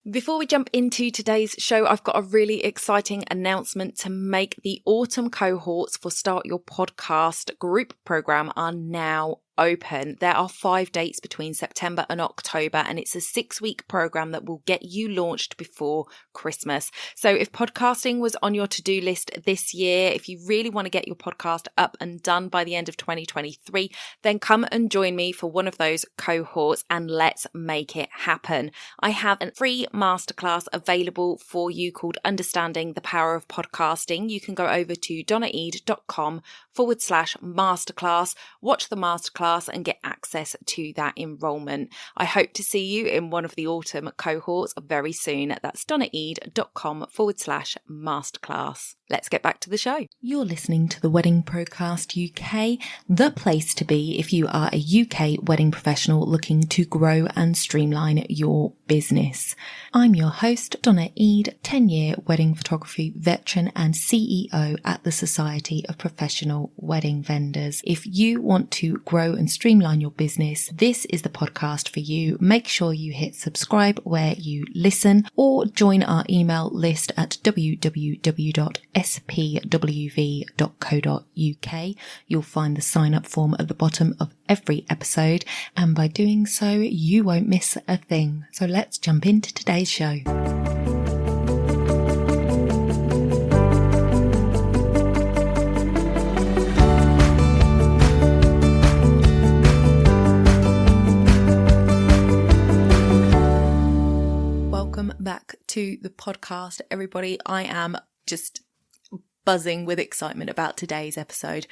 Before we jump into today's show, I've got a really exciting announcement to make. The autumn cohorts for Start Your Podcast group program are now open. There are 5 dates between September and October, and it's a 6-week program that will get you launched before Christmas. So if podcasting was on your to-do list this year, if you really want to get your podcast up and done by the end of 2023, then come and join me for one of those cohorts and let's make it happen. I have a free masterclass available for you called Understanding the Power of Podcasting. You can go over to donnaeade.com/masterclass, watch the masterclass and get access to that enrollment. I hope to see you in one of the autumn cohorts very soon. That's donnaeade.com/masterclass. Let's get back to the show. You're listening to the Wedding Procast UK, the place to be if you are a UK wedding professional looking to grow and streamline your business. I'm your host, Donna Eade, 10-year wedding photography veteran and CEO at the Society of Professional Wedding Vendors. If you want to grow and streamline your business, this is the podcast for you. Make sure you hit subscribe where you listen or join our email list at www.spwv.co.uk. You'll find the sign up form at the bottom of every episode, and by doing so, you won't miss a thing. So let's jump into today's show. Welcome back to the podcast, everybody. I am just buzzing with excitement about today's episode.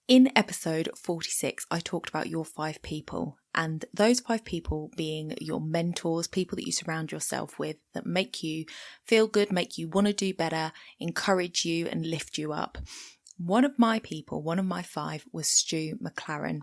In episode 46, I talked about your 5 people, and those 5 people being your mentors, people that you surround yourself with that make you feel good, make you want to do better, encourage you and lift you up. One of my people, one of my 5 was Stu McLaren.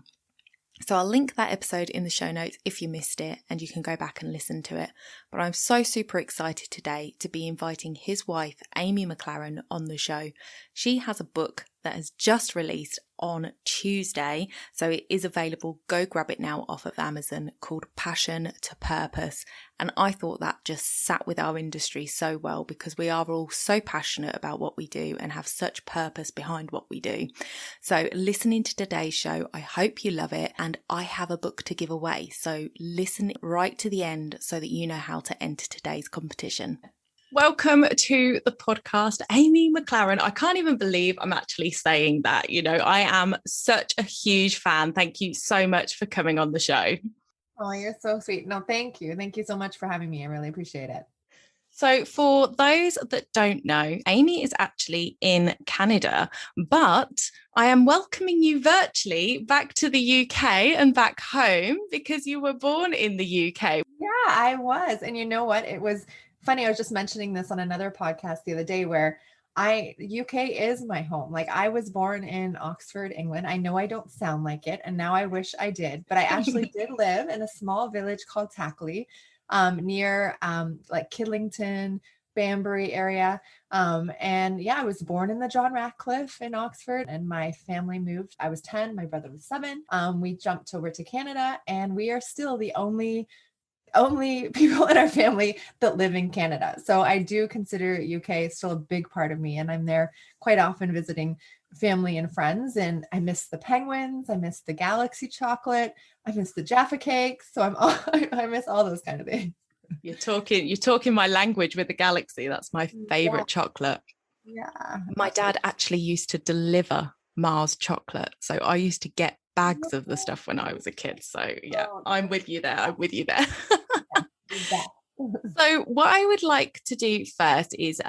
So I'll link that episode in the show notes if you missed it, and you can go back and listen to it. But I'm so super excited today to be inviting his wife, Amy McLaren, on the show. She has a book that has just released on Tuesday, so it is available. Go grab it now off of Amazon, called Passion to Purpose. And I thought that just sat with our industry so well, because we are all so passionate about what we do and have such purpose behind what we do. So listening to today's show, I hope you love it, and I have a book to give away. So listen right to the end so that you know how to enter today's competition. Welcome to the podcast, Amy McLaren. I can't even believe I'm actually saying that. You know, I am such a huge fan. Thank you so much for coming on the show. Oh, you're so sweet. No, thank you. Thank you so much for having me. I really appreciate it. So for those that don't know, Amy is actually in Canada, but I am welcoming you virtually back to the UK and back home because you were born in the UK. Yeah, I was. And you know what? It was funny. I was just mentioning this on another podcast the other day where UK is my home. Like, I was born in Oxford, England. I know I don't sound like it, and now I wish I did, but I actually did live in a small village called Tackley, near like Kidlington, Banbury area. And yeah, I was born in the John Ratcliffe in Oxford, and my family moved. I was 10, my brother was 7. We jumped over to Canada, and we are still the only people in our family that live in Canada. So I do consider UK still a big part of me, and I'm there quite often visiting family and friends. And I miss the penguins, I miss the Galaxy chocolate, I miss the Jaffa cakes. So I miss all those kind of things. You're talking my language with the Galaxy. That's my favorite chocolate. Yeah. My dad actually used to deliver Mars chocolate, so I used to get bags of the stuff when I was a kid. So yeah, I'm with you there. So what I would like to do first is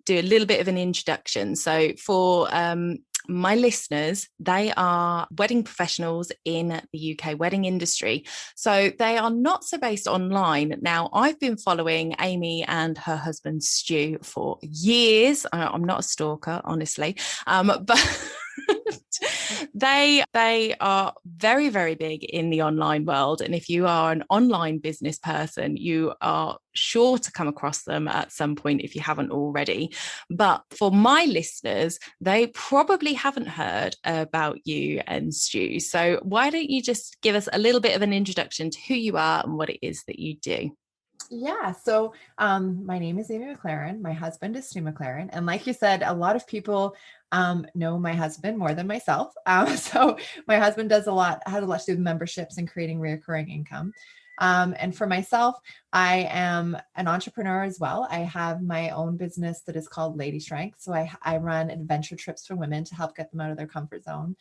do a little bit of an introduction. So for my listeners, they are wedding professionals in the UK wedding industry. So they are not so based online. Now, I've been following Amy and her husband, Stu, for years. I'm not a stalker, honestly, but they are very, very big in the online world. And if you are an online business person, you are sure to come across them at some point if you haven't already. But for my listeners, they probably haven't heard about you and Stu. So why don't you just give us a little bit of an introduction to who you are and what it is that you do? Yeah. So my name is Amy McLaren. My husband is Stu McLaren. And like you said, a lot of people know my husband more than myself. So my husband has a lot to do with memberships and creating recurring income. And for myself, I am an entrepreneur as well. I have my own business that is called Lady Strength. So I run adventure trips for women to help get them out of their comfort zone.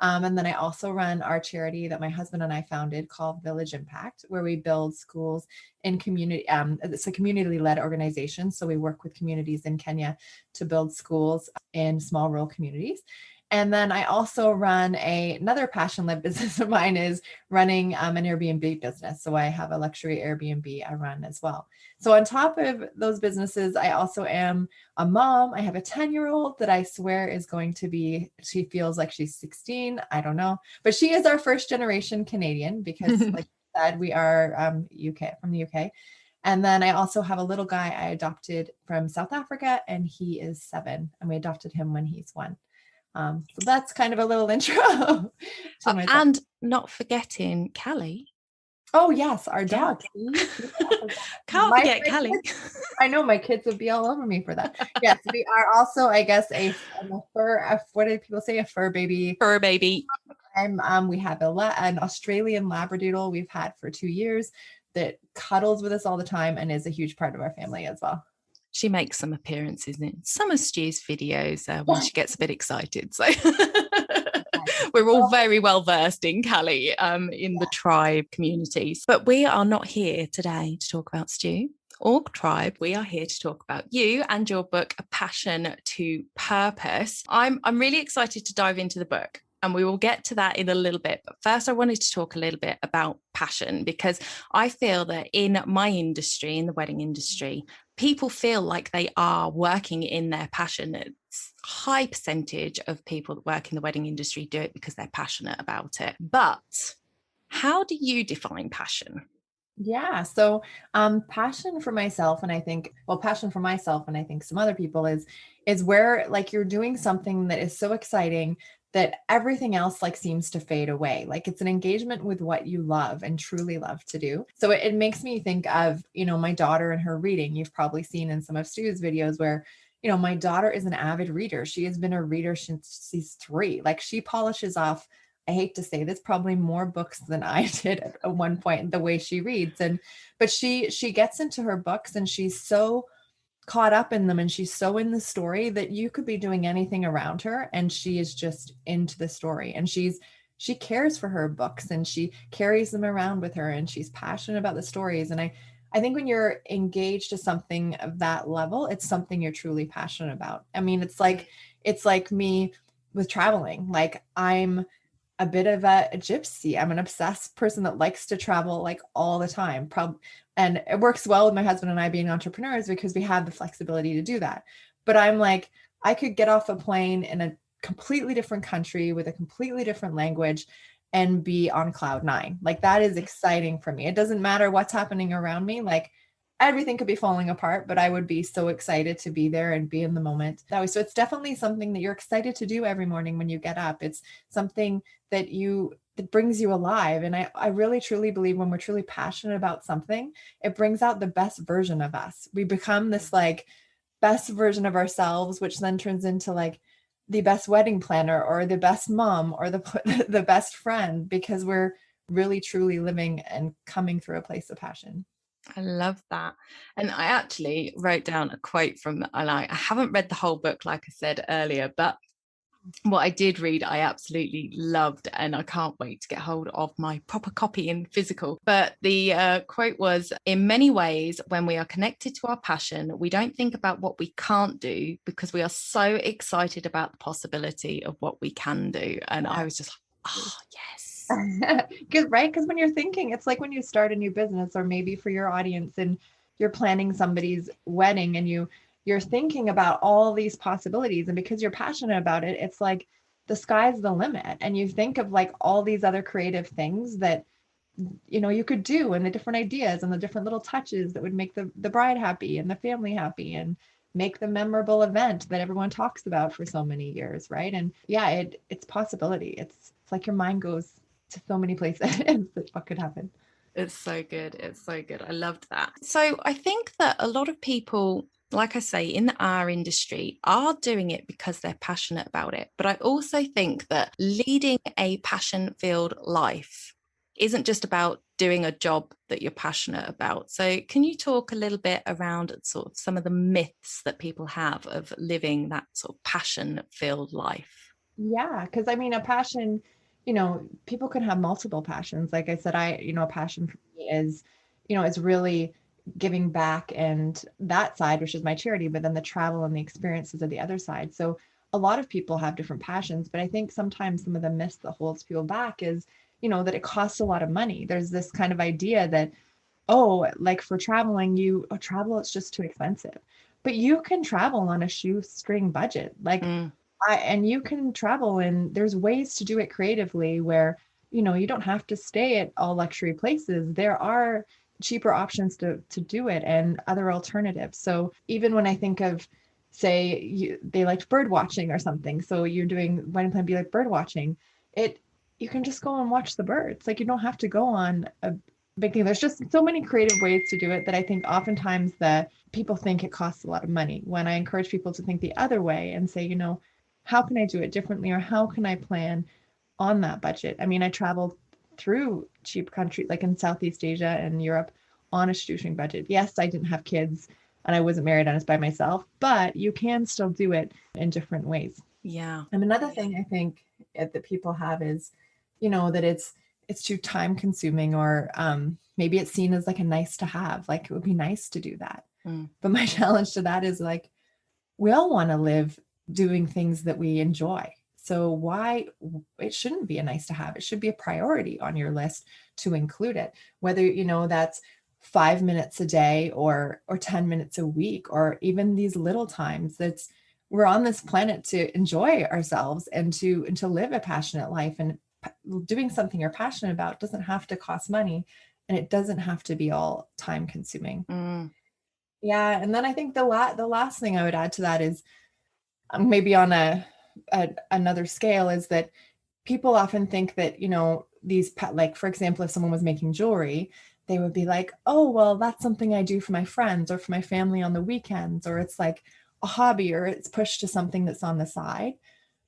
And then I also run our charity that my husband and I founded called Village Impact, where we build schools in community. It's a community-led organization. So we work with communities in Kenya to build schools in small rural communities. And then I also run another passion-led business of mine is running an Airbnb business. So I have a luxury Airbnb I run as well. So on top of those businesses, I also am a mom. I have a 10-year-old that I swear is going to be, she feels like she's 16. I don't know, but she is our first generation Canadian because like I said, we are from the UK. And then I also have a little guy I adopted from South Africa and he is 7 and we adopted him when he's 1. So that's kind of a little intro to myself. And not forgetting Callie. Oh yes, our Yeah. dog. Can't forget Callie. I know my kids would be all over me for that. Yes, we are also, I guess, a fur. What do people say? A fur baby. Fur baby. We have an Australian Labradoodle we've had for 2 years that cuddles with us all the time and is a huge part of our family as well. She makes some appearances in some of Stu's videos when she gets a bit excited. So we're all very well versed in Callie in the tribe communities. But we are not here today to talk about Stu or tribe. We are here to talk about you and your book, A Passion to Purpose. I'm really excited to dive into the book. And we will get to that in a little bit. But first, I wanted to talk a little bit about passion, because I feel that in my industry, in the wedding industry, people feel like they are working in their passion. It's a high percentage of people that work in the wedding industry do it because they're passionate about it. But how do you define passion? Yeah. So passion for myself, and I think, some other people is where like you're doing something that is so exciting that everything else like seems to fade away. Like it's an engagement with what you love and truly love to do. So it makes me think of, my daughter and her reading. You've probably seen in some of Stu's videos where, my daughter is an avid reader. She has been a reader since she's 3. Like she polishes off, I hate to say this, probably more books than I did at one point, the way she reads. But she gets into her books and she's so caught up in them and she's so in the story that you could be doing anything around her and she is just into the story, and she cares for her books and she carries them around with her and she's passionate about the stories. And I think when you're engaged to something of that level, it's something you're truly passionate about. I mean, it's like me with traveling. Like I'm a bit of a gypsy. I'm an obsessed person that likes to travel like all the time. And it works well with my husband and I being entrepreneurs because we have the flexibility to do that. But I'm like, I could get off a plane in a completely different country with a completely different language and be on cloud 9. Like that is exciting for me. It doesn't matter what's happening around me. Like everything could be falling apart, but I would be so excited to be there and be in the moment that way. So it's definitely something that you're excited to do every morning when you get up. It's something that brings you alive. And I really truly believe when we're truly passionate about something, it brings out the best version of us. We become this like best version of ourselves, which then turns into like the best wedding planner or the best mom or the best friend, because we're really truly living and coming through a place of passion. I love that. And I actually wrote down a quote from, I haven't read the whole book, like I said earlier, but what I did read, I absolutely loved, and I can't wait to get hold of my proper copy in physical. But the quote was, in many ways, when we are connected to our passion, we don't think about what we can't do because we are so excited about the possibility of what we can do. And I was just, oh, yes. Because when you're thinking, it's like when you start a new business, or maybe for your audience and you're planning somebody's wedding and you're thinking about all these possibilities, and because you're passionate about it, it's like the sky's the limit, and you think of like all these other creative things that you could do, and the different ideas and the different little touches that would make the bride happy and the family happy and make the memorable event that everyone talks about for so many years, right? And yeah, it's possibility. It's like your mind goes to so many places that what could happen. It's so good. It's so good. I loved that. So I think that a lot of people, like I say, in our industry are doing it because they're passionate about it. But I also think that leading a passion-filled life isn't just about doing a job that you're passionate about. So can you talk a little bit around sort of some of the myths that people have of living that sort of passion-filled life? Yeah, because I mean, a passion, people can have multiple passions. Like I said, a passion for me is, is really giving back and that side, which is my charity, but then the travel and the experiences of the other side. So a lot of people have different passions, but I think sometimes some of the myths that holds people back is, that it costs a lot of money. There's this kind of idea that, oh, like for traveling, travel, it's just too expensive. But you can travel on a shoestring budget. Like Mm, and you can travel and there's ways to do it creatively where, you don't have to stay at all luxury places. There are cheaper options to do it and other alternatives. So even when I think of, say, they liked bird watching or something, so you're doing wedding plan be like bird watching, it you can just go and watch the birds. Like you don't have to go on a big thing. There's just so many creative ways to do it that I think oftentimes that people think it costs a lot of money, when I encourage people to think the other way and say, how can I do it differently, or how can I plan on that budget? I mean, I traveled through cheap countries like in Southeast Asia and Europe on a shoestring budget. Yes, I didn't have kids and I wasn't married, I was by myself, but you can still do it in different ways. yeah. And another thing I think that people have is, that it's too time consuming, or maybe it's seen as like a nice to have, like it would be nice to do that. Mm, But my challenge to that is like, we all want to live doing things that we enjoy. So why it shouldn't be a nice to have. It should be a priority on your list to include it. Whether that's 5 minutes a day or 10 minutes a week, or even these little times. That's We're on this planet to enjoy ourselves and to live a passionate life. And doing something you're passionate about doesn't have to cost money, and it doesn't have to be all time consuming. mm, Yeah, and then I think the last thing I would add to that is, maybe on another scale, is that people often think that, like, for example, if someone was making jewelry, they would be like, oh, well, that's something I do for my friends or for my family on the weekends, or it's like a hobby, or it's pushed to something that's on the side.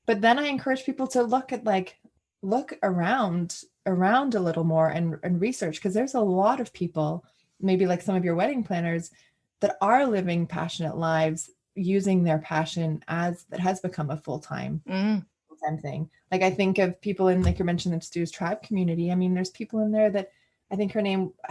But then I encourage people to look around a little more and research, because there's a lot of people, maybe like some of your wedding planners, that are living passionate lives using their passion as that has become a mm. full-time thing. Like I think of people in, like you mentioned, the Stu's tribe community. I mean, there's people in there that, I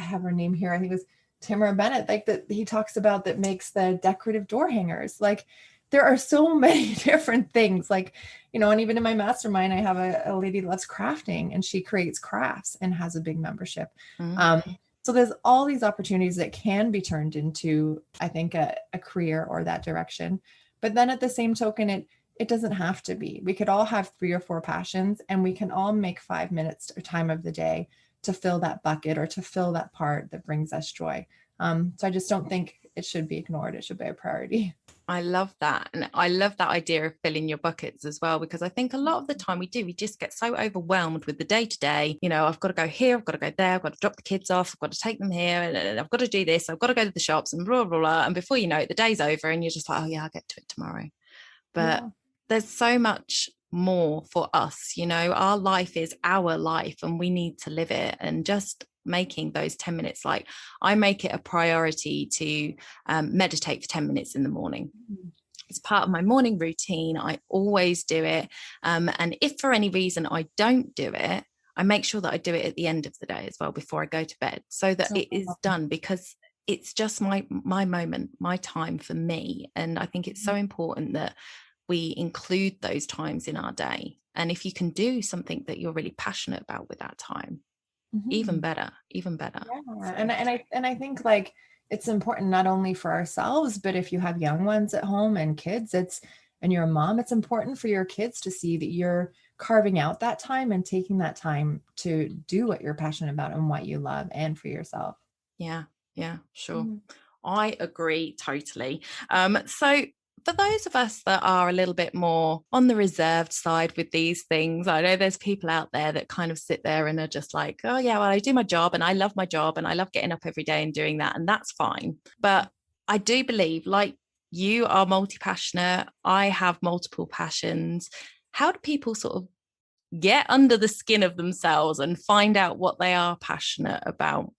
have her name here, I think it was Tamara Bennett, like that he talks about, that makes the decorative door hangers. Like there are so many different things, like, and even in my mastermind, I have a lady that loves crafting, and she creates crafts and has a big membership. Mm. Um, so there's all these opportunities that can be turned into, I think, a career or that direction. But then at the same token, it doesn't have to be. We could all have 3 or 4 passions, and we can all make 5 minutes or time of the day to fill that bucket or to fill that part that brings us joy. So I just don't think it should be ignored. It should be a priority. I love that. And I love that idea of filling your buckets as well, because I think a lot of the time we just get so overwhelmed with the day to day. I've got to go here, I've got to go there, I've got to drop the kids off, I've got to take them here, and I've got to do this, I've got to go to the shops and blah, blah, blah. And before you know it, the day's over and you're just like, oh yeah, I'll get to it tomorrow. But Yeah. there's so much more for us. Our life is our life and we need to live it. And just making those 10 minutes, like I make it a priority to meditate for 10 minutes in the morning. It's part of my morning routine. I always do it. And if for any reason I don't do it, I make sure that I do it at the end of the day as well, before I go to bed, so that it is done, because it's just my moment, my time for me. And I think it's so important that we include those times in our day. And if you can do something that you're really passionate about with that time, even better, even better. Yeah. So, And I think, like, it's important not only for ourselves, but if you have young ones at home and kids, and you're a mom, it's important for your kids to see that you're carving out that time and taking that time to do what you're passionate about and what you love, and for yourself. yeah, sure. Mhm. I agree totally. So for those of us that are a little bit more on the reserved side with these things, I know there's people out there that kind of sit there and are just like, oh, yeah, well, I do my job and I love my job and I love getting up every day and doing that. And that's fine. But I do believe, like, you are multi-passionate. I have multiple passions. How do people sort of get under the skin of themselves and find out what they are passionate about?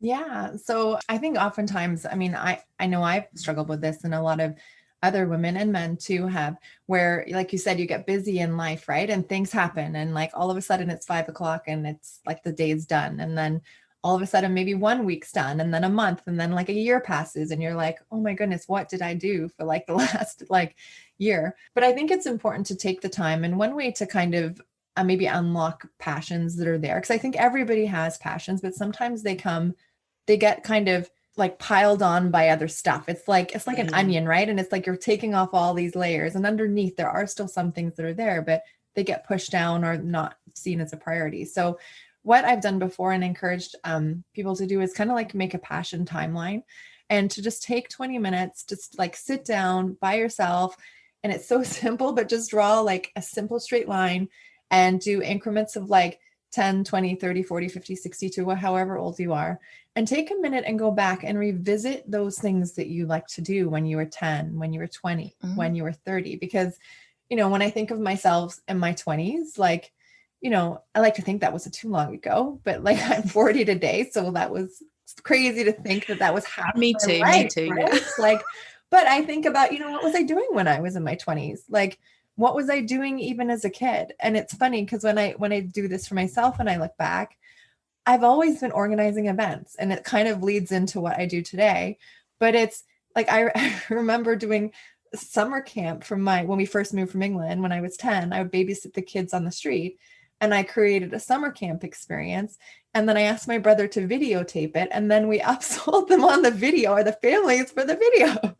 Yeah. So I think oftentimes, I mean, I know I've struggled with this, and a lot of other women and men too have, where, like you said, you get busy in life, right? And things happen. And like all of a sudden it's 5 o'clock and it's like the day's done. And then all of a sudden, maybe 1 week's done, and then a month, and then like a year passes, and you're like, oh my goodness, what did I do for like the last like year? But I think it's important to take the time. And one way to kind of maybe unlock passions that are there, because I think everybody has passions, but sometimes they get kind of like piled on by other stuff. It's like an onion, right? And it's like you're taking off all these layers, and underneath there are still some things that are there, but they get pushed down or not seen as a priority. So what I've done before and encouraged people to do is kind of like make a passion timeline, and to just take 20 minutes, just like sit down by yourself. And it's so simple, but just draw like a simple straight line and do increments of like 10, 20, 30, 40, 50, 60 to however old you are, and take a minute and go back and revisit those things that you like to do when you were 10, when you were 20, when you were 30. Because, when I think of myself in my 20s, like, I like to think that wasn't too long ago, but like I'm 40 today. So that was crazy to think that that was half Me my too, life, me too. right? Yeah. Like, but I think about, what was I doing when I was in my 20s? Like, what was I doing even as a kid? And it's funny because when I do this for myself and I look back, I've always been organizing events, and it kind of leads into what I do today. But it's like I remember doing summer camp when we first moved from England when I was 10. I would babysit the kids on the street, and I created a summer camp experience. And then I asked my brother to videotape it, and then we upsold them on the video, or the families for the video.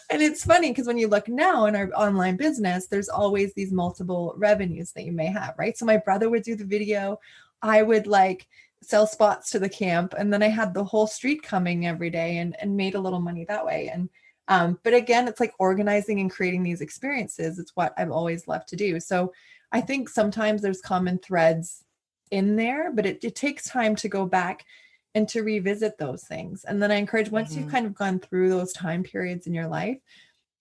And it's funny because when you look now in our online business, there's always these multiple revenues that you may have, right? So my brother would do the video. I would like sell spots to the camp, and then I had the whole street coming every day, and made a little money that way. And but again, it's like organizing and creating these experiences. It's what I've always loved to do. So I think sometimes there's common threads in there, but it takes time to go back and to revisit those things. And then I encourage, once you've kind of gone through those time periods in your life,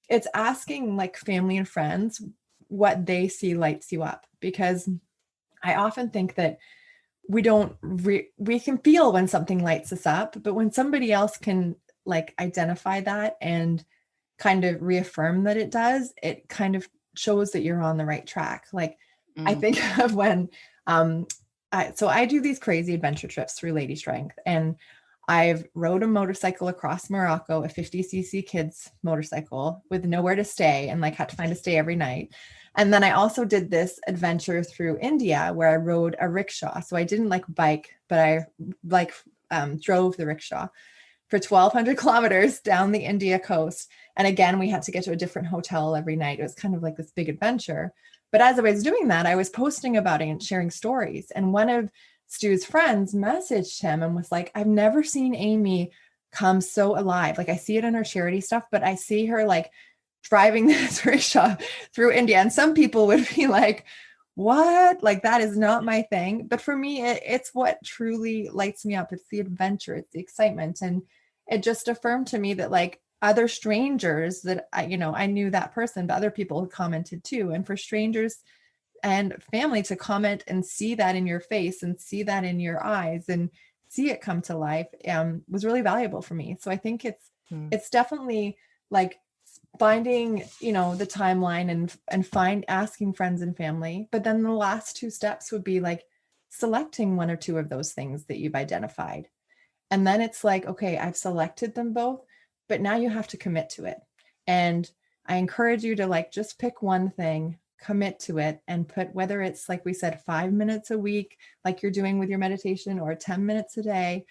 it's asking like family and friends what they see lights you up. Because I often think that we can feel when something lights us up, but when somebody else can like identify that and kind of reaffirm that it does, it kind of shows that you're on the right track. Like I think of when so I do these crazy adventure trips through Lady Strength, and I've rode a motorcycle across Morocco, a 50cc kids motorcycle, with nowhere to stay, and like had to find a stay every night. And then I also did this adventure through India where I rode a rickshaw. So I didn't like bike, but I like drove the rickshaw for 1,200 kilometers down the India coast. And again, we had to get to a different hotel every night. It was kind of like this big adventure. But as I was doing that, I was posting about it and sharing stories. And one of Stu's friends messaged him and was like, I've never seen Amy come so alive. Like I see it in her charity stuff, but I see her like driving this rickshaw through India. And some people would be like, what? Like that is not my thing. But for me, it's what truly lights me up. It's the adventure, it's the excitement. And it just affirmed to me that like other strangers that I knew that person, but other people had commented too. And for strangers and family to comment and see that in your face and see that in your eyes and see it come to life was really valuable for me. So I think it's definitely like finding, the timeline and asking friends and family. But then the last two steps would be like selecting one or two of those things that you've identified. And then it's like, okay, I've selected them both, but now you have to commit to it. And I encourage you to like just pick one thing, commit to it, and put, whether it's like we said, 5 minutes a week, like you're doing with your meditation, or 10 minutes a day,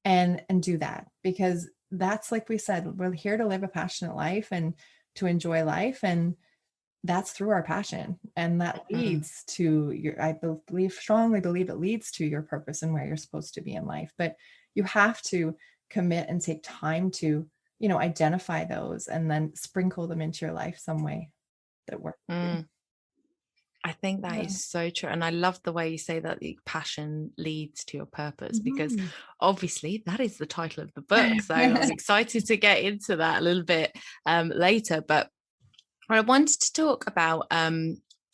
and do that. Because that's, like we said, we're here to live a passionate life and to enjoy life. And that's through our passion. And that leads to I strongly believe it leads to your purpose and where you're supposed to be in life. But you have to commit and take time to, identify those and then sprinkle them into your life some way that works. I think that is so true. And I love the way you say that the passion leads to your purpose, because obviously that is the title of the book. So I'm excited to get into that a little bit later. But I wanted to talk about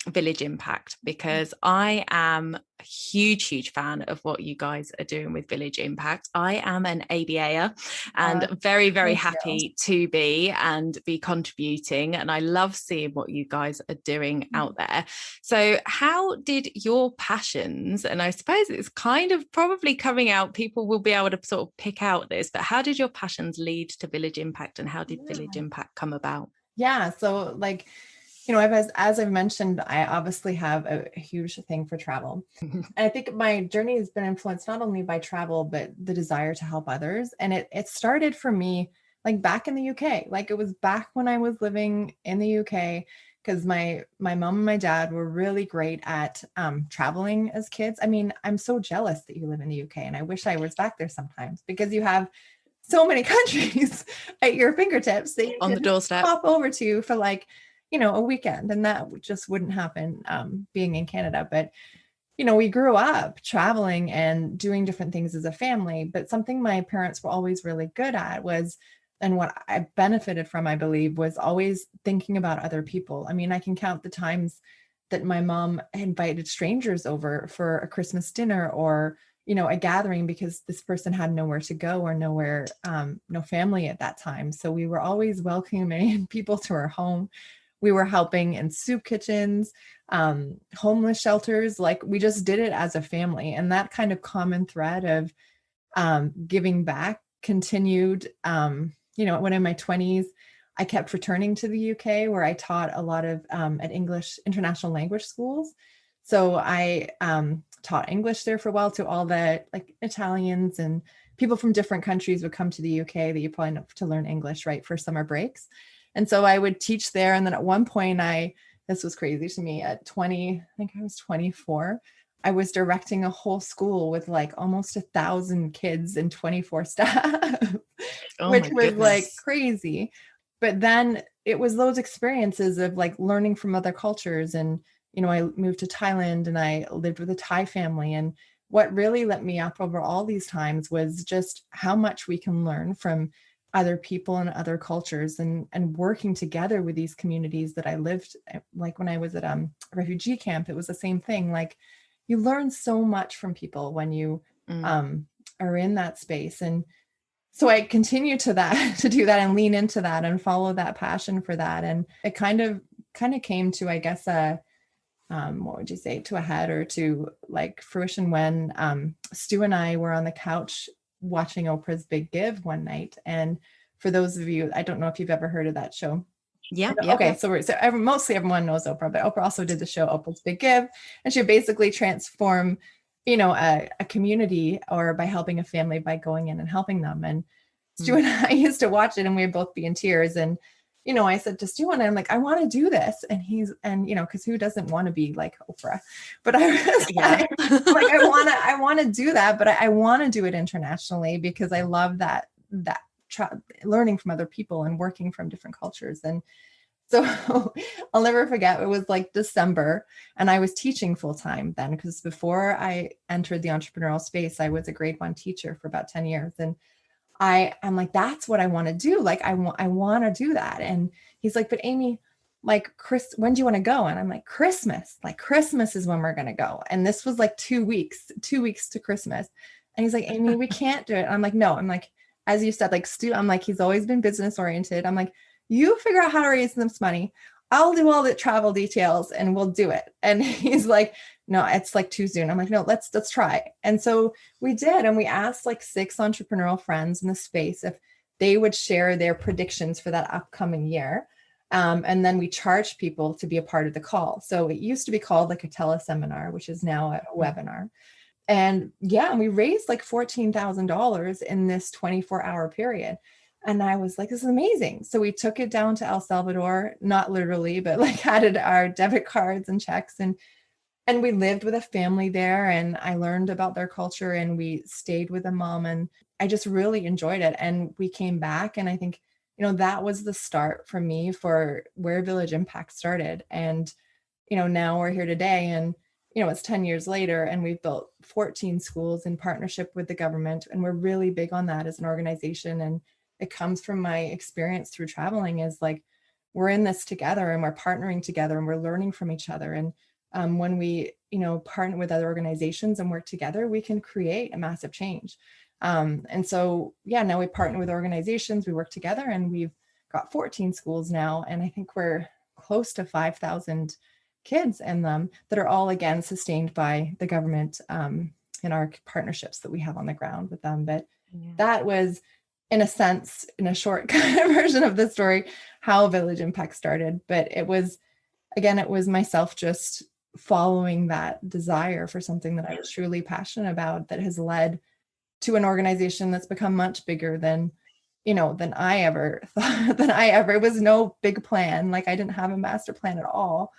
Village Impact, because I am a huge fan of what you guys are doing with Village Impact. I am an ABAer and very happy to be contributing, and I love seeing what you guys are doing out there. So how did your passions, and I suppose it's kind of probably coming out, people will be able to sort of pick out this, but how did your passions lead to Village Impact, and how did Village Impact come about? Yeah, so like, as I've mentioned, I obviously have a huge thing for travel. And I think my journey has been influenced not only by travel, but the desire to help others. And it started for me like back in the UK. Like it was back when I was living in the UK, because my mom and my dad were really great at traveling as kids. I mean, I'm so jealous that you live in the UK, and I wish I was back there sometimes, because you have so many countries at your fingertips that you on the doorstep pop over to for like, a weekend. And that just wouldn't happen being in Canada. But, we grew up traveling and doing different things as a family. But something my parents were always really good at was, and what I benefited from, I believe, was always thinking about other people. I mean, I can count the times that my mom invited strangers over for a Christmas dinner or a gathering, because this person had nowhere to go or no family at that time. So we were always welcoming people to our home. We were helping in soup kitchens, homeless shelters. Like we just did it as a family. And that kind of common thread of giving back continued. When in my 20s, I kept returning to the UK, where I taught a lot of at English international language schools. So I taught English there for a while to all the like Italians and people from different countries would come to the UK that you probably know to learn English, right, for summer breaks. And so I would teach there. And then at one point this was crazy to me, at 20, I think I was 24, I was directing a whole school with like almost 1,000 kids and 24 staff, which was like crazy. But then it was those experiences of like learning from other cultures. And I moved to Thailand and I lived with a Thai family. And what really lit me up over all these times was just how much we can learn from other people and other cultures, and working together with these communities that I lived. Like when I was at a refugee camp, it was the same thing. Like you learn so much from people when you are in that space. And so I continue to do that and lean into that and follow that passion for that. And it kind of came to, I guess, what would you say, to a head or to like fruition when Stu and I were on the couch watching Oprah's Big Give one night. And for those of you, I don't know if you've ever heard of that show. Yeah. Okay. So mostly everyone knows Oprah, but Oprah also did the show Oprah's Big Give, and she would basically transform, a community, or by helping a family by going in and helping them. And Stu and I used to watch it, and we'd both be in tears. And I said to Stu, and I'm like, I want to do this. And because who doesn't want to be like Oprah? But I was like, I want to do that, but I want to do it internationally, because I love that learning from other people and working from different cultures. And so I'll never forget, it was like December, and I was teaching full time then, because before I entered the entrepreneurial space, I was a grade 1 teacher for about 10 years. And I'm like, that's what I want to do. Like, I want to do that. And he's like, but Amy, like, when do you want to go? And I'm like, Christmas is when we're going to go. And this was like 2 weeks to Christmas. And he's like, Amy, we can't do it. And I'm like, no. I'm like, as you said, like Stu, I'm like, he's always been business oriented. I'm like, you figure out how to raise them some money. I'll do all the travel details and we'll do it. And he's like, no, it's like too soon. I'm like, no, let's try. And so we did. And we asked like 6 entrepreneurial friends in the space if they would share their predictions for that upcoming year. And then we charged people to be a part of the call. So it used to be called like a teleseminar, which is now a webinar. And we raised like $14,000 in this 24-hour period. And I was like, this is amazing. So we took it down to El Salvador, not literally, but like added our debit cards and checks. And we lived with a family there, and I learned about their culture, and we stayed with a mom, and I just really enjoyed it. And we came back, and I think that was the start for me for where Village Impact started. And, now we're here today, and, it's 10 years later, and we've built 14 schools in partnership with the government. And we're really big on that as an organization. And it comes from my experience through traveling, is like, we're in this together, and we're partnering together, and we're learning from each other. And when we, partner with other organizations and work together, we can create a massive change. And so, now we partner with organizations, we work together, and we've got 14 schools now. And I think we're close to 5,000 kids in them that are all, again, sustained by the government in our partnerships that we have on the ground with them. But that was, in a sense, in a short version of the story, how Village Impact started. But it was myself just following that desire for something that I was truly passionate about, that has led to an organization that's become much bigger than I ever thought, it was no big plan. Like, I didn't have a master plan at all.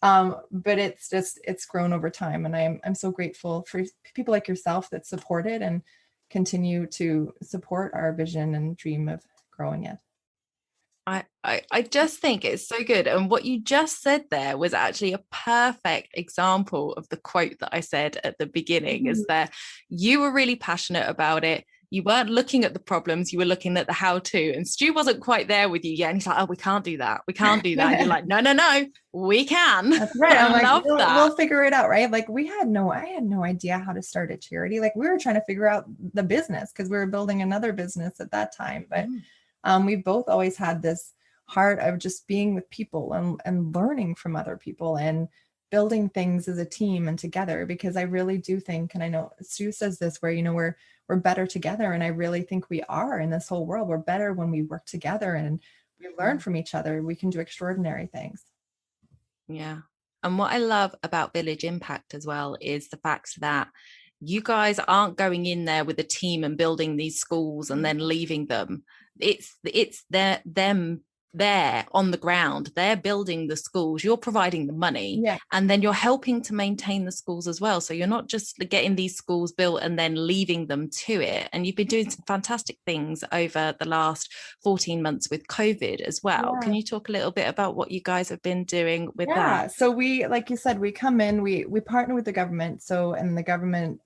But it's grown over time. And I'm so grateful for people like yourself that support it and continue to support our vision and dream of growing it. I just think it's so good. And what you just said there was actually a perfect example of the quote that I said at the beginning, is that you were really passionate about it. You weren't looking at the problems, you were looking at the how to. And Stu wasn't quite there with you yet. And he's like, oh, we can't do that. We can't do that. And you're like, no, we can. That's right. I'm like, that. We'll figure it out, right? Like, I had no idea how to start a charity. Like, we were trying to figure out the business because we were building another business at that time. But we both always had this heart of just being with people and learning from other people and building things as a team and together. Because I really do think, and I know Stu says this, where, we're better together. And I really think we are in this whole world. We're better when we work together and we learn from each other. We can do extraordinary things. Yeah. And what I love about Village Impact as well is the fact that you guys aren't going in there with a team and building these schools and then leaving them. It's them there on the ground. They're building the schools, you're providing the money, and then you're helping to maintain the schools as well. So you're not just getting these schools built and then leaving them to it. And you've been doing some fantastic things over the last 14 months with COVID as well. Can you talk a little bit about what you guys have been doing with that? So we, like you said, we come in, we partner with the government. So, and the government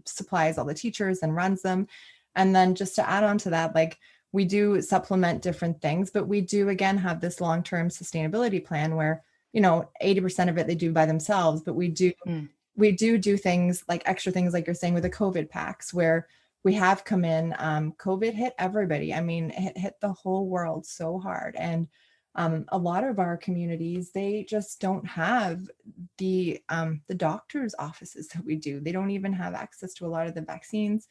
supplies all the teachers and runs them. And then just to add on to that, like, we do supplement different things, but we do, again, have this long-term sustainability plan where, 80% of it they do by themselves, but we do things like extra things, like you're saying, with the COVID packs, where we have come in. COVID hit everybody. I mean, it hit the whole world so hard. And a lot of our communities, they just don't have the doctor's offices that we do. They don't even have access to a lot of the vaccines.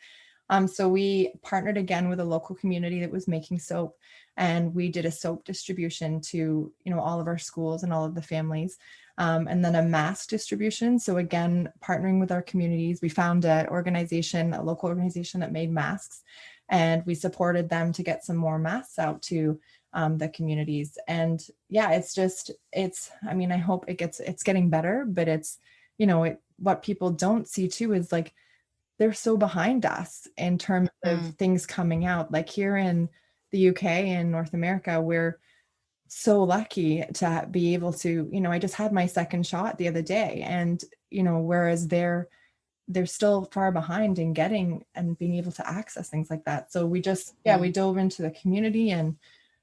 So we partnered again with a local community that was making soap, and we did a soap distribution to, all of our schools and all of the families, and then a mask distribution. So again, partnering with our communities, we found a local organization that made masks, and we supported them to get some more masks out to the communities. And I hope it's getting better, but it's, what people don't see too is, like, they're so behind us in terms of things coming out. Like, here in the UK and North America, we're so lucky to be able to, I just had my second shot the other day, and, whereas they're still far behind in getting and being able to access things like that. So we just, we dove into the community and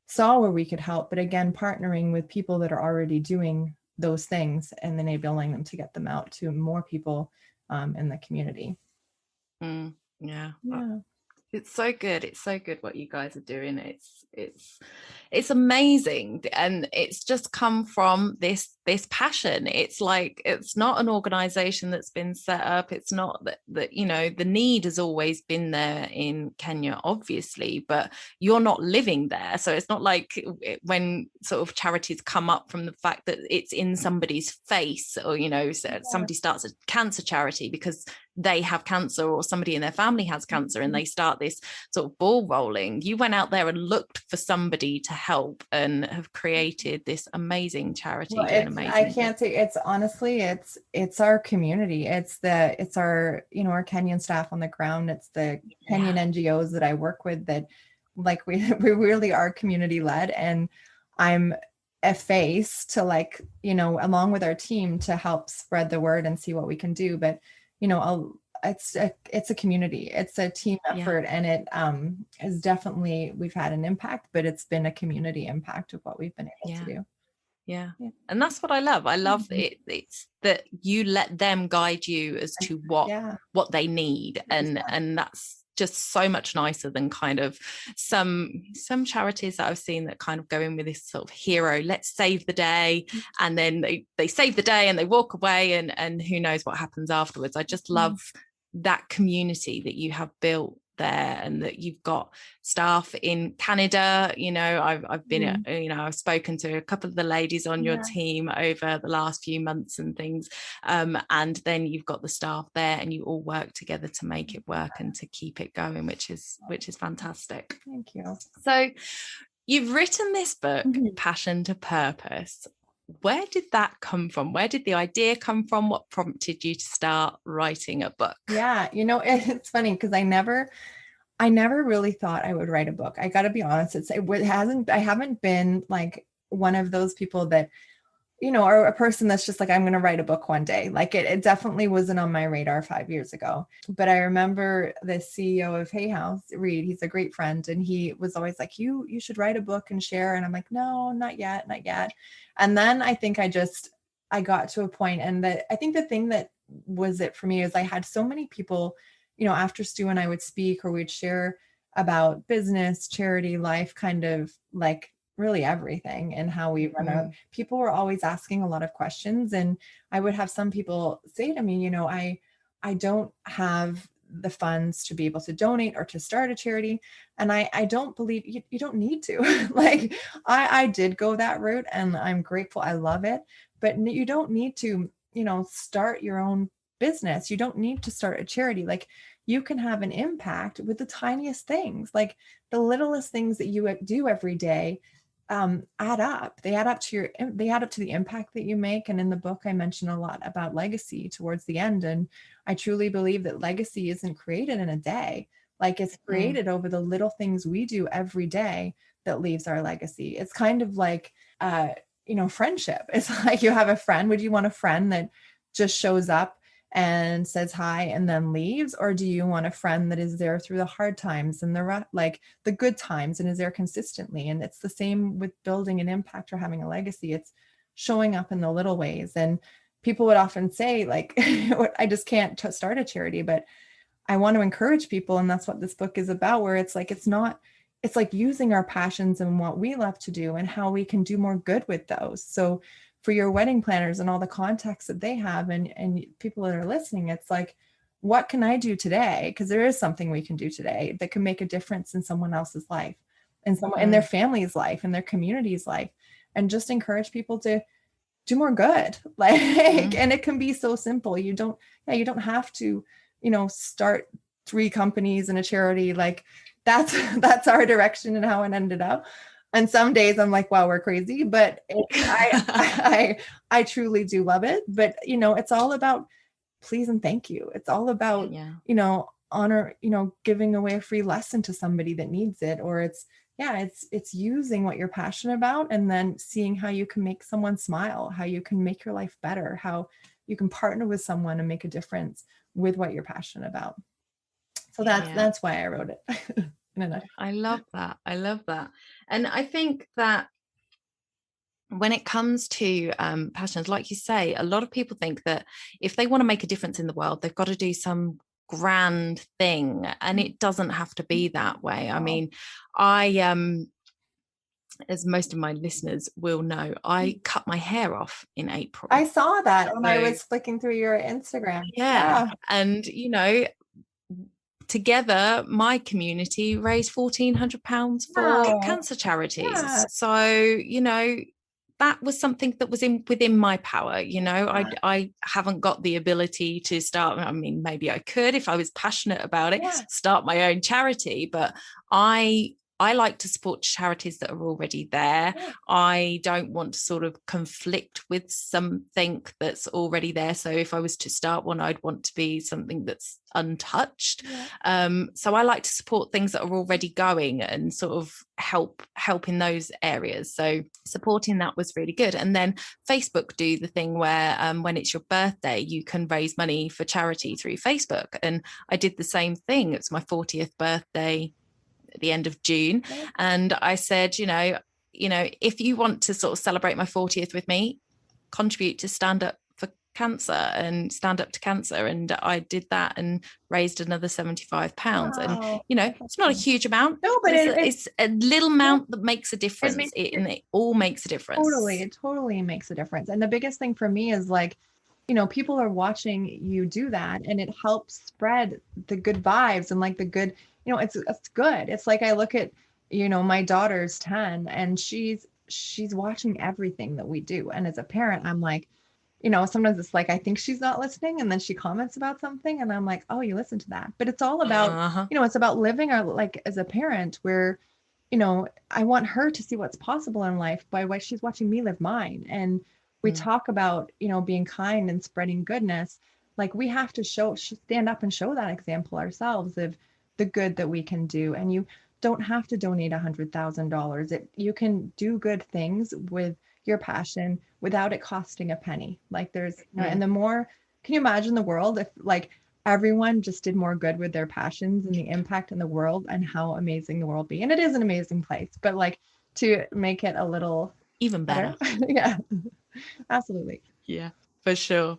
saw where we could help, but again, partnering with people that are already doing those things and then enabling them to get them out to more people in the community. Yeah. It's so good. It's so good what you guys are doing. It's amazing. And it's just come from this passion. It's like, it's not an organization that's been set up. It's not that the need has always been there in Kenya, obviously, but you're not living there. So it's not like when sort of charities come up from the fact that it's in somebody's face, or, somebody starts a cancer charity because they have cancer, or somebody in their family has cancer, and they start this sort of ball rolling. You went out there and looked for somebody to help and have created this amazing charity. I can't say, it's honestly, it's our community. It's our, our Kenyan staff on the ground. It's the Kenyan NGOs that I work with that like we really are community led, and I'm a face to, like, you know, along with our team to help spread the word and see what we can do. But, you know, it's a community, it's a team effort, and it is definitely, we've had an impact, but it's been a community impact of what we've been able to do. Yeah. And that's what I love. I love it. It's that you let them guide you as to what they need. And that's just so much nicer than kind of some charities that I've seen that kind of go in with this sort of hero, let's save the day. And then they save the day and they walk away, and who knows what happens afterwards. I just love that community that you have built there, and that you've got staff in Canada. You know, I've been you know, I've spoken to a couple of the ladies on your team over the last few months and things, and then you've got the staff there, and you all work together to make it work and to keep it going, which is fantastic. Thank you. So you've written this book, Passion to Purpose. Where did that come from? Where did the idea come from? What prompted you to start writing a book? Yeah, you know, it's funny because I never really thought I would write a book. I got to be honest. I haven't been like one of those people that, you know, or a person that's just like, I'm going to write a book one day. Like it definitely wasn't on my radar 5 years ago. But I remember the CEO of Hay House, Reed, he's a great friend. And he was always like, you should write a book and share. And I'm like, no, not yet. And then I think I got to a point, and I think the thing that was it for me is I had so many people, you know, after Stu and I would speak or we'd share about business, charity, life, kind of like really everything, and how we run our, people were always asking a lot of questions. And I would have some people say to me, you know, I don't have the funds to be able to donate or to start a charity. And I don't believe you don't need to. Like I did go that route, and I'm grateful. I love it. But you don't need to, you know, start your own business. You don't need to start a charity. Like you can have an impact with the tiniest things, like the littlest things that you do every day. Add up. They add up to the impact that you make. And in the book, I mention a lot about legacy towards the end. And I truly believe that legacy isn't created in a day. Like it's created over the little things we do every day that leaves our legacy. It's kind of like, you know, friendship. It's like you have a friend. Would you want a friend that just shows up and says hi and then leaves? Or do you want a friend that is there through the hard times and the good times and is there consistently? And it's the same with building an impact or having a legacy. It's showing up in the little ways. And people would often say like, I just can't start a charity, but I want to encourage people. And that's what this book is about, where it's like, it's like using our passions and what we love to do and how we can do more good with those. So for your wedding planners and all the contacts that they have and people that are listening, it's like, what can I do today? Because there is something we can do today that can make a difference in someone else's life and in their family's life and their community's life, and just encourage people to do more good. Like, and it can be so simple. You don't have to, you know, start 3 companies and a charity. Like that's our direction and how it ended up. And some days I'm like, wow, we're crazy, but I truly do love it. But, you know, it's all about please and thank you. It's all about, you know, honor, you know, giving away a free lesson to somebody that needs it. Or it's using what you're passionate about and then seeing how you can make someone smile, how you can make your life better, how you can partner with someone and make a difference with what you're passionate about. So that's why I wrote it. I love that. And I think that when it comes to passions, like you say, a lot of people think that if they want to make a difference in the world, they've got to do some grand thing, and it doesn't have to be that way. I mean, I as most of my listeners will know, I cut my hair off in April. I saw that when I was flicking through your Instagram. And you know, together my community raised £1,400 for cancer charities. So, you know, that was something that was within my power. You know, I haven't got the ability to start. I mean, maybe I could if I was passionate about it, start my own charity, but I I like to support charities that are already there. Yeah. I don't want to sort of conflict with something that's already there. So if I was to start one, I'd want to be something that's untouched. So I like to support things that are already going and sort of help in those areas. So supporting that was really good. And then Facebook do the thing where when it's your birthday, you can raise money for charity through Facebook. And I did the same thing. It's my 40th birthday at the end of June. And I said, if you want to sort of celebrate my 40th with me, contribute to Stand Up for Cancer and Stand Up to Cancer. And I did that and raised another £75. Wow. And, it's not a huge amount. No, but it's a little amount that makes a difference. It all makes a difference. Totally. It totally makes a difference. And the biggest thing for me is like, people are watching you do that, and it helps spread the good vibes and like the good, it's good. It's like I look at, my daughter's 10 and she's watching everything that we do. And as a parent, I'm like, sometimes it's like, I think she's not listening. And then she comments about something and I'm like, oh, you listen to that. But it's all about, it's about living our, like as a parent where, I want her to see what's possible in life by what she's watching me live mine. And we talk about, being kind and spreading goodness. Like we have to stand up and show that example ourselves of the good that we can do. And you don't have to donate $100,000. You can do good things with your passion without it costing a penny. Like there's, and the more, can you imagine the world if like everyone just did more good with their passions and the impact in the world and how amazing the world be? And it is an amazing place, but like to make it a little even better. Yeah. Absolutely. Yeah, for sure.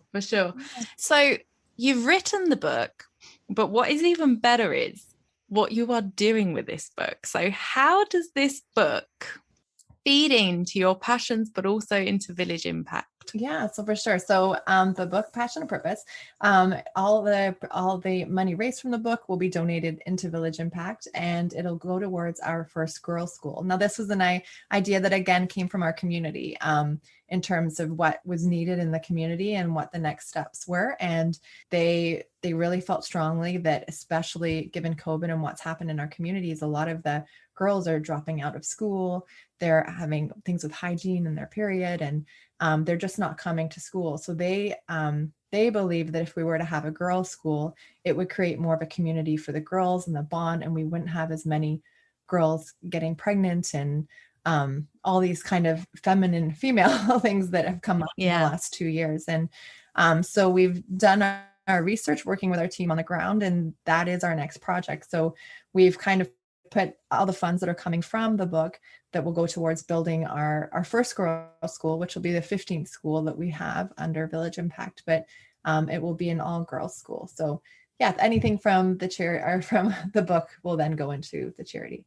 So you've written the book, but what is even better is what you are doing with this book. So how does this book feed into your passions, but also into Village Impact? Yeah, so for sure. So the book, Passion and Purpose, all the money raised from the book will be donated into Village Impact, and it'll go towards our first girls' school. Now, this was an idea that again came from our community in terms of what was needed in the community and what the next steps were. And they really felt strongly that, especially given COVID and what's happened in our communities, a lot of the girls are dropping out of school. They're having things with hygiene in their period, and they're just not coming to school. So they believe that if we were to have a girls' school, it would create more of a community for the girls and the bond, and we wouldn't have as many girls getting pregnant and all these kind of female things that have come up in the last 2 years. And so we've done our research working with our team on the ground, and that is our next project. So we've kind of put all the funds that are coming from the book that will go towards building our first girls' school, which will be the 15th school that we have under Village Impact, but it will be an all girls school. So yeah, anything from the charity or from the book will then go into the charity.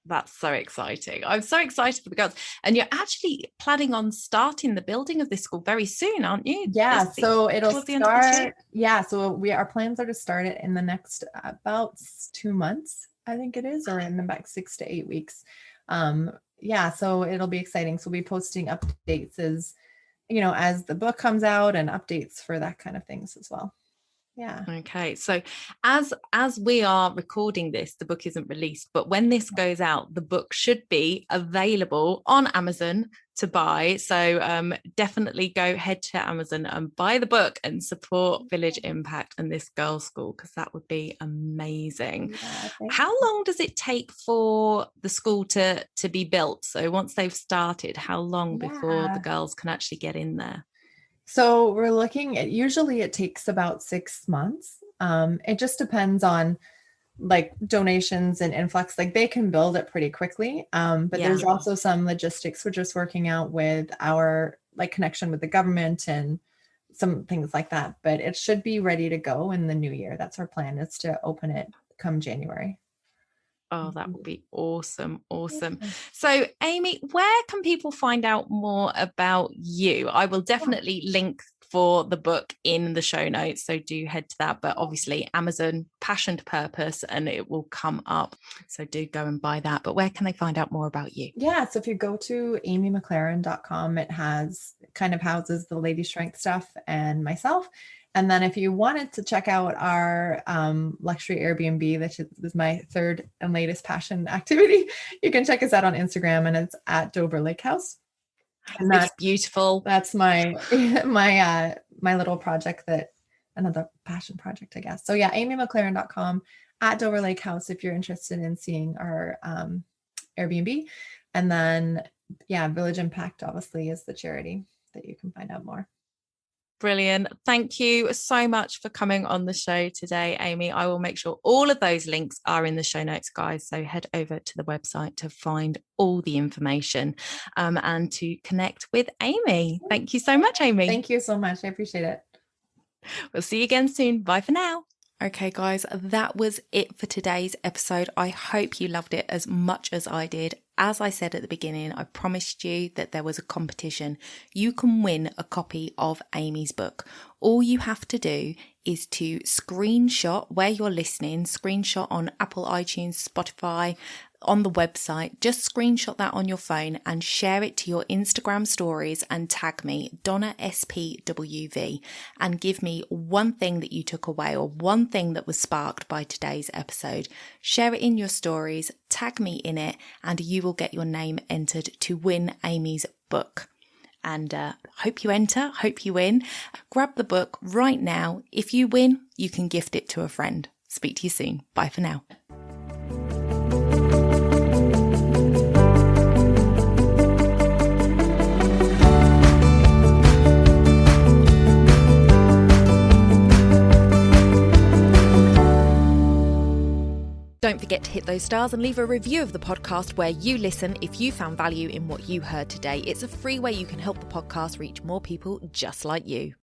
That's so exciting. I'm so excited for the girls. And you're actually planning on starting the building of this school very soon, aren't you? Yeah, so it'll start. Yeah, so our plans are to start it in the next about 2 months, I think it is, or in about 6 to 8 weeks. So it'll be exciting. So we'll be posting updates as the book comes out, and updates for that kind of things as well. Yeah. Okay. So as we are recording this, the book isn't released, but when this goes out, the book should be available on Amazon to buy. So definitely go head to Amazon and buy the book and support Village Impact and this girls' school, because that would be amazing. Yeah, how long does it take for the school to be built? So once they've started, how long before the girls can actually get in there? So we're looking at, usually it takes about 6 months. It just depends on like donations and influx. Like they can build it pretty quickly. But there's also some logistics we're just working out with our like connection with the government and some things like that. But it should be ready to go in the new year. That's our plan, is to open it come January. Oh, that would be awesome. So, Amy, where can people find out more about you? I will definitely link for the book in the show notes, so do head to that. But obviously, Amazon, Passion to Purpose, and it will come up. So do go and buy that. But where can they find out more about you? Yeah, so if you go to amymclaren.com, it houses the Lady Strength stuff and myself. And then if you wanted to check out our luxury Airbnb, that is my third and latest passion activity, you can check us out on Instagram, and it's at Dover Lake House. And It's beautiful. That's my little project, another passion project, I guess. So yeah, amymclaren.com, at Dover Lake House if you're interested in seeing our Airbnb. And then Village Impact obviously is the charity that you can find out more. Brilliant. Thank you so much for coming on the show today, Amy. I will make sure all of those links are in the show notes, guys. So head over to the website to find all the information and to connect with Amy. Thank you so much, Amy. Thank you so much. I appreciate it. We'll see you again soon. Bye for now. Okay, guys, that was it for today's episode. I hope you loved it as much as I did. As I said at the beginning, I promised you that there was a competition. You can win a copy of Amy's book. All you have to do is to screenshot where you're listening, screenshot on Apple, iTunes, Spotify, on the website. Just screenshot that on your phone and share it to your Instagram stories and tag me, Donna SPWV, and give me one thing that you took away or one thing that was sparked by today's episode. Share it in your stories, tag me in it, and you will get your name entered to win Amy's book. And hope you enter, hope you win. Grab the book right now. If you win, you can gift it to a friend. Speak to you soon. Bye for now. Don't forget to hit those stars and leave a review of the podcast where you listen if you found value in what you heard today. It's a free way you can help the podcast reach more people just like you.